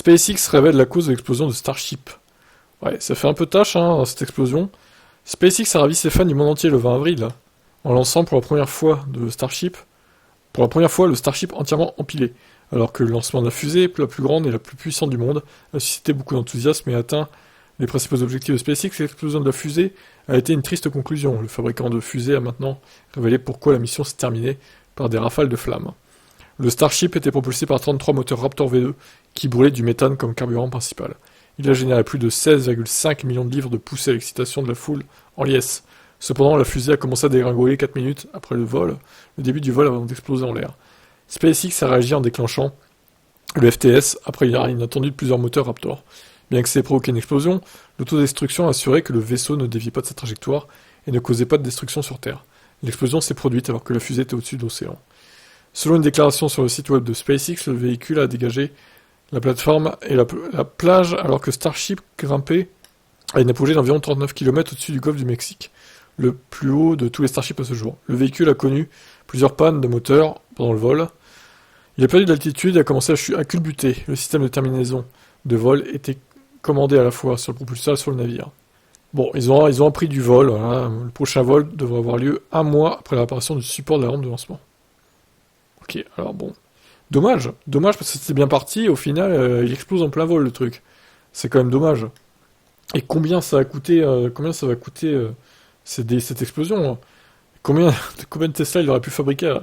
SpaceX révèle la cause de l'explosion de Starship. Ouais, ça fait un peu tâche, hein, cette explosion. SpaceX a ravi ses fans du monde entier le 20 avril, en lançant pour la première fois le Starship entièrement empilé, alors que le lancement de la fusée, la plus grande et la plus puissante du monde, a suscité beaucoup d'enthousiasme et a atteint les principaux objectifs de SpaceX. L'explosion de la fusée a été une triste conclusion. Le fabricant de fusées a maintenant révélé pourquoi la mission s'est terminée par des rafales de flammes. Le Starship était propulsé par 33 moteurs Raptor V2 qui brûlaient du méthane comme carburant principal. Il a généré plus de 16,5 millions de livres de poussée à l'excitation de la foule en liesse. Cependant, la fusée a commencé à dégringoler 4 minutes après le début du vol avant d'exploser en l'air. SpaceX a réagi en déclenchant le FTS après une arrêt inattendu de plusieurs moteurs Raptor. Bien que ça ait provoqué une explosion, l'autodestruction a assuré que le vaisseau ne déviait pas de sa trajectoire et ne causait pas de destruction sur Terre. L'explosion s'est produite alors que la fusée était au-dessus de l'océan. Selon une déclaration sur le site web de SpaceX, le véhicule a dégagé la plateforme et la plage alors que Starship grimpait à une apogée d'environ 39 km au-dessus du golfe du Mexique, le plus haut de tous les Starships à ce jour. Le véhicule a connu plusieurs pannes de moteur pendant le vol. Il a perdu de l'altitude et a commencé à culbuter. Le système de terminaison de vol était commandé à la fois sur le propulseur et sur le navire. Bon, ils ont appris du vol. Voilà. Le prochain vol devrait avoir lieu 1 mois après la réparation du support de la rampe de lancement. Ok, alors bon. Dommage parce que c'était bien parti, au final, il explose en plein vol, le truc. C'est quand même dommage. Et combien ça va coûter cette explosion, hein. Combien de Tesla il aurait pu fabriquer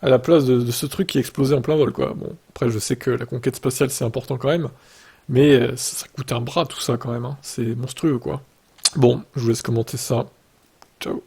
à la place de ce truc qui explosait en plein vol, quoi. Bon, après, je sais que la conquête spatiale, c'est important quand même, mais ça coûte un bras, tout ça, quand même, hein. C'est monstrueux, quoi. Bon, je vous laisse commenter ça.